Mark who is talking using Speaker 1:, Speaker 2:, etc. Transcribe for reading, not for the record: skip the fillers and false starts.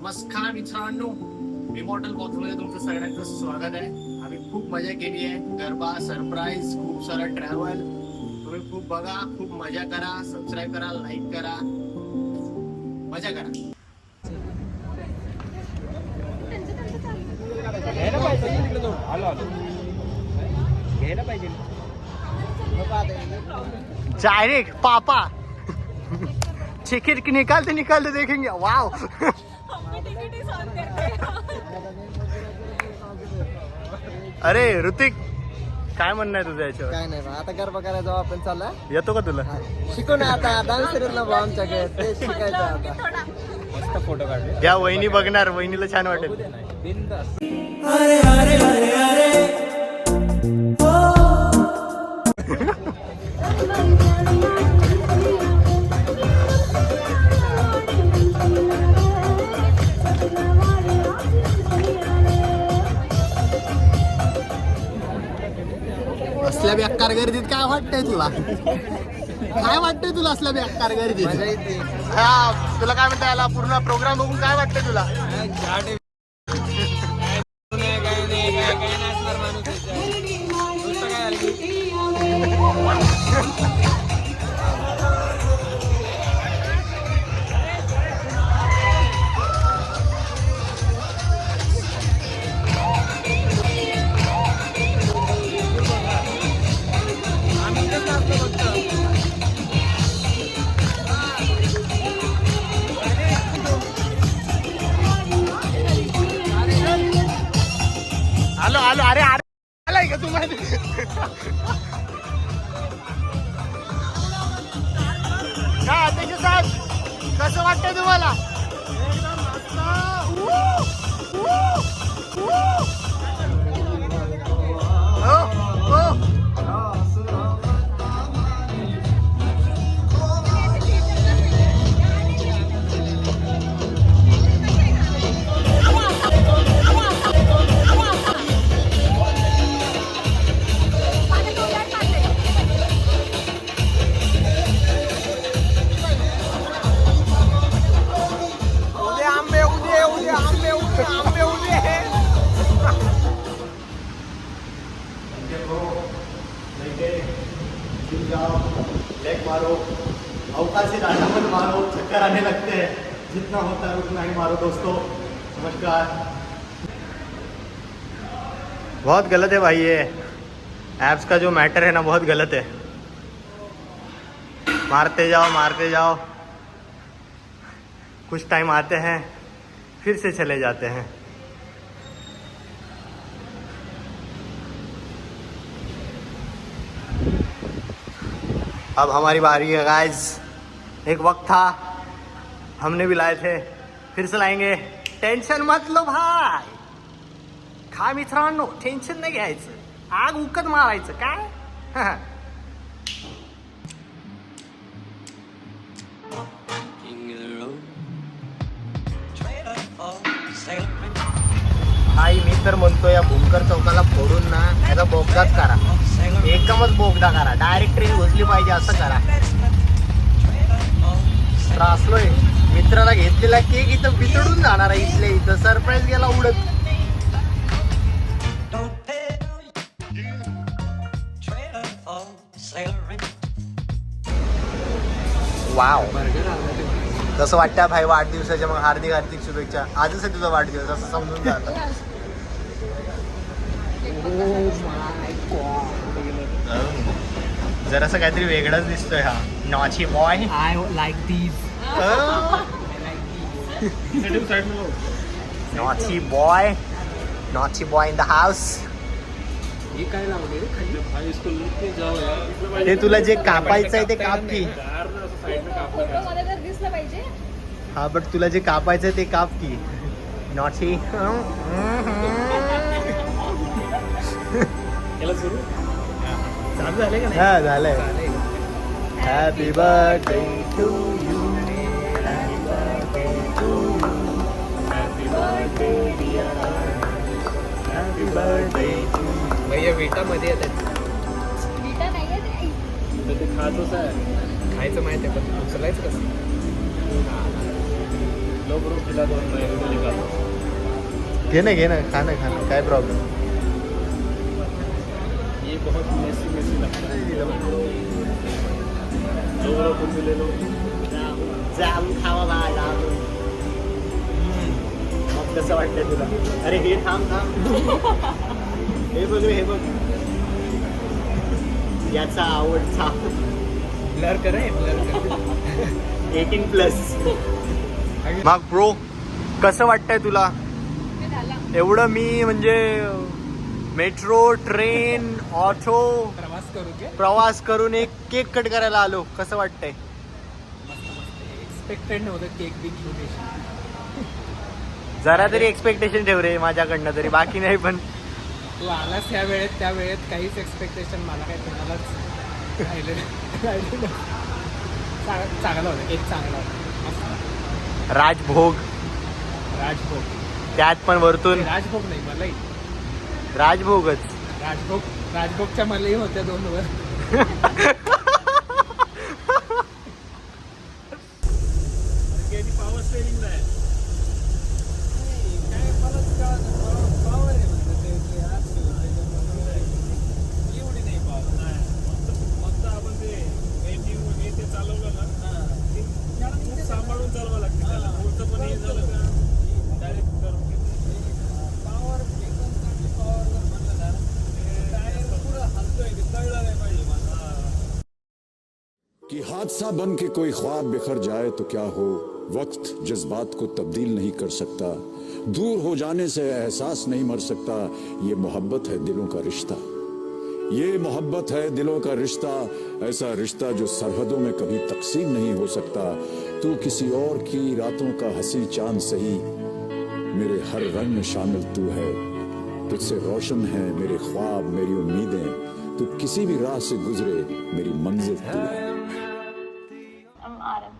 Speaker 1: नमस्कार मित्रांनो, इमॉर्टल बॉक्समध्ये तुमचं सगळ्यांचं स्वागत आहे. आम्ही खूप मजा केली आहे. गरबा, सरप्राईज, खूप सारं ट्रॅव्हल. तुम्ही खूप बघा, खूप मजा करा. सबस्क्राईब करा, लाईक करा, मजा करा. डायरेक्ट पापा टिकट निकालते निकालते देखेंगे. वाव. अरे ऋतिक, काय म्हणणं आहे तुझं याच्यावर?
Speaker 2: काय नाही बा, आता गरबा करायला जाऊ आपण. चालला
Speaker 1: येतो का तुला?
Speaker 2: शिकू ना आता, डान्स करेल ना बा आमच्याकडे, ते शिकायचं आता.
Speaker 3: मस्त फोटो काढले.
Speaker 1: या वहिनी बघणार, वहिनीला छान वाटेल.
Speaker 3: बिनधास्त.
Speaker 2: अरे अरे अरे अरे
Speaker 1: असल्या बेकार गर्दीत काय वाटतंय तुला? काय वाटतंय तुला असल्या बेकार गर्दीत?
Speaker 2: मजा येते.
Speaker 1: हा, तुला काय म्हणता याला? पूर्ण प्रोग्राम बघून काय वाटतंय तुला? आलो आलो. अरे अरे आलाय का तुम्हाला? काय अध्यक्ष साहेब, कसं वाटतंय तुम्हाला? हो, हो. लेग मारो, अवकाश से डांडा मत मारो, चक्कर आने लगते हैं. जितना होता है उतना ही मारो दोस्तों. नमस्कार. बहुत गलत है भाई, ये एप्स का जो मैटर है ना, बहुत गलत है. मारते जाओ, कुछ टाइम आते हैं फिर से चले जाते हैं. अब हमारी बारी है गाइस. एक वक्त था, हमने भी लाए थे, फिर से लाएंगे. टेन्शन मत लो भाई. काय मित्रांनो, टेन्शन नाही घ्यायचं. आग उकत मारायचं काय. आई मी तर म्हणतो, या भूमकर चौकाला फोडून ना याचा बोगदाच करा. एकदमच बोगदा करा. डायरेक्ट ट्रेन घुसली पाहिजे असं करा. त्रासलोय. मित्राला घेतलेला केक इथं बितडून जाणार आहे. इथल्या इथं सरप्राईज गेला उडत. वाव. तसं वाटतं भाई वाढदिवसाच्या. मग हार्दिक हार्दिक शुभेच्छा. आजच आहे तुझा वाढदिवस असं समजून जा आता. जरासं काहीतरी वेगळाच दिसतोय हा naughty boy.
Speaker 2: I like these.
Speaker 1: Naughty boy, naughty boy in the house.
Speaker 2: हे काय लावले खाली?
Speaker 1: ते तुला जे कापायचं आहे ते काप की. हा, बट तुला जे कापायचं आहे ते काप की. नॉची.
Speaker 2: चालू झाले का नाही?
Speaker 1: हा झालंय. Happy birthday to you. Happy birthday to you. Happy birthday dear. Happy birthday to you.
Speaker 2: भैया विटा मध्ये येतात.
Speaker 3: ते खातच आहे.
Speaker 2: खायचं माहिती आहे, पण उचलायचं कसं?
Speaker 3: लो ब्रो खिला दो मैं वीडियो निकालता हूँ
Speaker 1: घे ना खाना काय प्रॉब्लेम.
Speaker 3: ये बहुत मेसी मेसी लगता है लो ब्रो कुछ भी ले लो
Speaker 1: जाम खावा बाळा. मग कसं वाटतंय तुला? अरे हे थांब हे बघ याचा आवडता
Speaker 3: ब्लर करें ब्लर करें
Speaker 1: 18+. मग प्रो कसं वाटतंय तुला? एवढं मी म्हणजे मेट्रो ट्रेन ऑटो
Speaker 3: प्रवास करू के
Speaker 1: प्रवास करून एक केक कट करायला आलो. कसं वाटतंय?
Speaker 3: एक्सपेक्टेड नव्हतं केक बिक लोकेशन.
Speaker 1: जरा तरी एक्सपेक्टेशन ठेव रे माझ्याकडनं तरी, बाकी नाही पण
Speaker 3: तू आलास त्या वेळेत काहीच एक्सपेक्टेशन मला काही कोणालाच राहिलेलं चांगला होता केक, चांगला होता मस्त.
Speaker 1: राजभोग
Speaker 3: राजभोग
Speaker 1: त्यात पण वरतून
Speaker 3: राजभोग नाही मलाही
Speaker 1: राजभोगच.
Speaker 3: राजभोगच्या मलाही होत्या 2 वर. पॉवर स्टेरिंग नाही काय मलाच पॉवर आहे म्हणतात ते एवढी नाही पॉवर नाही फक्त आपण ते ते चालवलं ना खूप सांभाळून चालवावं लागते त्याला. पुढचं पण हे झालं का डायरेक्ट करून पॉवर एकदम चांगली पॉवर जर म्हणलं ना टायर पुढं हलतोय ते कळलं नाही पाहिजे मला.
Speaker 4: कि हादसा बन के कोई ख्वाब बिखर जाए तो क्या हो, वक्त जज्बात को तब्दील नहीं कर सकता, दूर हो जाने से एहसास नहीं मर सकता, ये मोहब्बत है दिलों का रिश्ता, ये मोहब्बत है दिलों का रिश्ता, ऐसा रिश्ता जो सरहदों में कभी तकसीम नहीं हो सकता, तू किसी और की रातों का हंसी चांद सही, मेरे हर रंग में शामिल तू है, तुझसे रोशन है मेरे ख्वाब मेरी उम्मीदें, तू किसी भी राह से गुजरे मेरी मंजिल तू है.
Speaker 5: I'm Autumn.